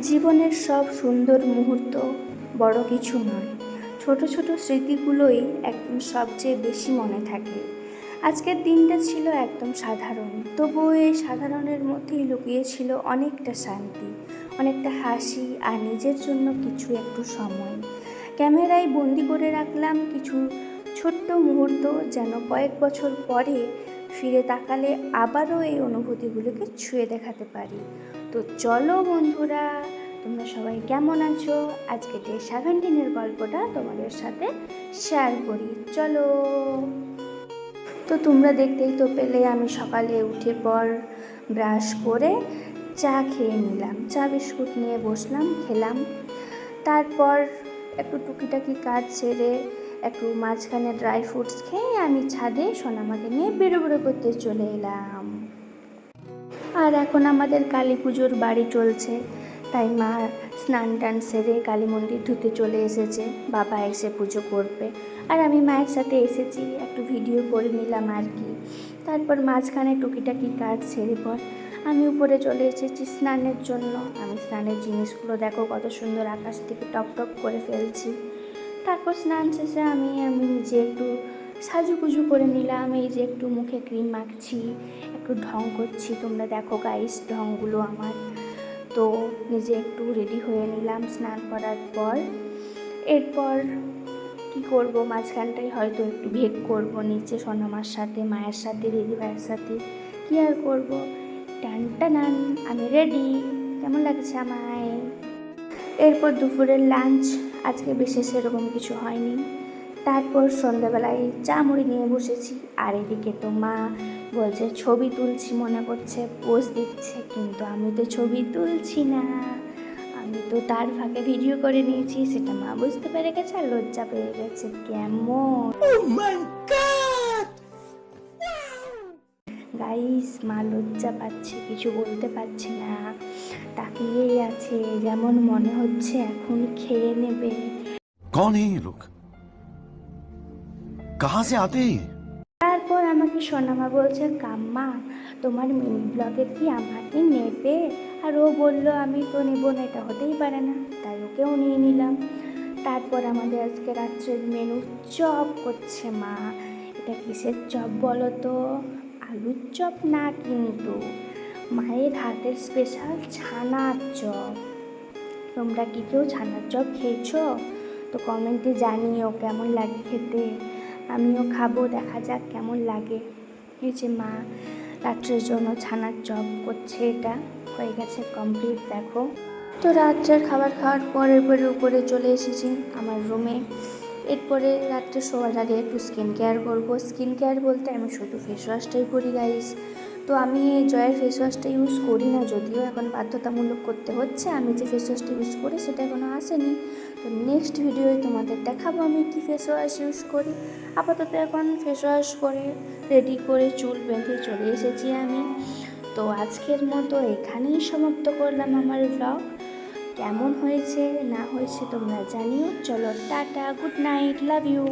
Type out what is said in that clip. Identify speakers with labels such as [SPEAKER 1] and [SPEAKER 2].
[SPEAKER 1] জীবনের সব সুন্দর মুহূর্ত বড় কিছু নয়, ছোট ছোট স্মৃতিগুলোই একদম সবচেয়ে বেশি মনে থাকে। আজকের দিনটা ছিল একদম সাধারণ, তবুও এই সাধারণের মধ্যেই লুকিয়ে ছিল অনেকটা শান্তি, অনেকটা হাসি আর নিজের জন্য কিছু একটু সময়। ক্যামেরায় বন্দি করে রাখলাম কিছু ছোট্ট মুহূর্ত, যেন কয়েক বছর পরে ফিরে তাকালে আবারও এই অনুভূতিগুলোকে ছুঁয়ে দেখাতে পারি। তো চলো বন্ধুরা, তোমরা সবাই কেমন আছো? আজকে ডে 17-এর গল্পটা তোমাদের সাথে শেয়ার করি, চলো। তো তোমরা দেখতেই তো পেলে, আমি সকালে উঠে পর ব্রাশ করে চা খেয়ে নিলাম, চা বিস্কুট নিয়ে বসলাম, খেলাম। তারপর একটু টুকিটাকি কাজ সেরে একটু মাঝখানে ড্রাই ফ্রুটস খেয়ে আমি ছাদে সোনামাকে নিয়ে বেরো করতে চলে এলাম। আর এখন আমাদের কালী পুজোর বাড়ি চলছে, তাই মা স্নান টান সেরে কালী মন্দির ধুতে চলে এসেছে, বাবা এসে পুজো করবে। আর আমি মায়ের সাথে এসেছি, একটু ভিডিও করে নিলাম আর কি। তারপর মাঝখানে টুকিটাকি কাজ সেরে পর আমি উপরে চলে এসেছি স্নানের জন্য। আমি স্নানের জিনিসগুলো দেখো কত সুন্দর আকাশ থেকে টপ টপ করে ফেলছি। তারপর স্নান শেষে আমি নিজে একটু সাজুগুজু করে নিলাম। এই যে একটু মুখে ক্রিম মাখছি, একটু ঢং করছি, তোমরা দেখো গাইস ঢংগুলো আমার। তো নিজে একটু রেডি হয়ে নিলাম স্নান করার পর। এরপর কি করব, মাঝখানটায় হয়তো একটু ভেগ করব নিচে সোনামার সাথে, মায়ের সাথে, দিদিভাইয়ের সাথে। কি আর করব, টান টানান আমি রেডি। কেমন লাগছে আমায়? এরপর দুপুরের লাঞ্চ আজকে বিশেষ সেরকম কিছু হয়নি। তারপর সন্ধ্যাবেলায় চা মুড়ি নিয়ে বসেছি। আর এদিকে তো মা বলছে ছবি তুলছি, মনে করছে পোজ দিচ্ছে, কিন্তু আমি তো ছবি তুলছি না, আমি তো তার ফাঁকে ভিডিও করে নিয়েছি। সেটা মা বুঝতে পেরে গেছে আর লজ্জা পেয়ে গেছে। কেমন গাইস, মা লজ্জা পাচ্ছে, কিছু বলতে পারছে না, তাকিয়েই আছে, যেমন মনে হচ্ছে এখন খেয়ে নেবে।
[SPEAKER 2] कौन है ये लोग? कहां से आते हैं?
[SPEAKER 1] তারপর আমাকে সোনামা বলছে, কাম্মা তোমার মিনি ব্লগে কি আমাকে নেবে? আর ও বললো আমি তো নেবো না, এটা হতেই পারে না, তাই ওকেও নিয়ে নিলাম। তারপর আমাদের আজকে রাত্রের মেনু চপ করছে মা। এটা কিসের চপ বলো তো? আলুর চপ না, কিন্তু মায়ের হাতের স্পেশাল ছানার চপ। তোমরা কি কেউ ছানার চপ খেয়েছো? তো কমেন্টে জানিও কেমন লাগে খেতে। আমিও খাবো, দেখা যাক কেমন লাগে। এই যে মা রাত্রের জন্য ছানার চপ করছে, এটা হয়ে গেছে কমপ্লিট, দেখো। তো রাত্রের খাবার খাওয়ার পর এরপরে উপরে চলে এসেছি আমার রুমে। এরপরে রাত্রে শোয়ার আগে একটু স্কিন কেয়ার করবো। স্কিন কেয়ার বলতে আমি শুধু ফেস ওয়াশটাই করি গাইস। তো আমি জয়ের ফেস ওয়াশটা ইউজ করি না, যদিও এখন বাধ্যতামূলক করতে হচ্ছে। আমি যে ফেস ওয়াশটা ইউজ করি সেটা এখনও আসেনি। তো নেক্সট ভিডিওয়ে তোমাদের দেখাবো আমি কি ফেস ওয়াশ ইউজ করি। আপাতত এখন ফেস ওয়াশ করে রেডি করে চুল বেঁধে চলে এসেছি আমি। তো আজকের মতো এখানেই সমাপ্ত করলাম আমার ব্লগ। কেমন হয়েছে না হয়েছে তোমরা জানিও। চলো tata, good night, love you.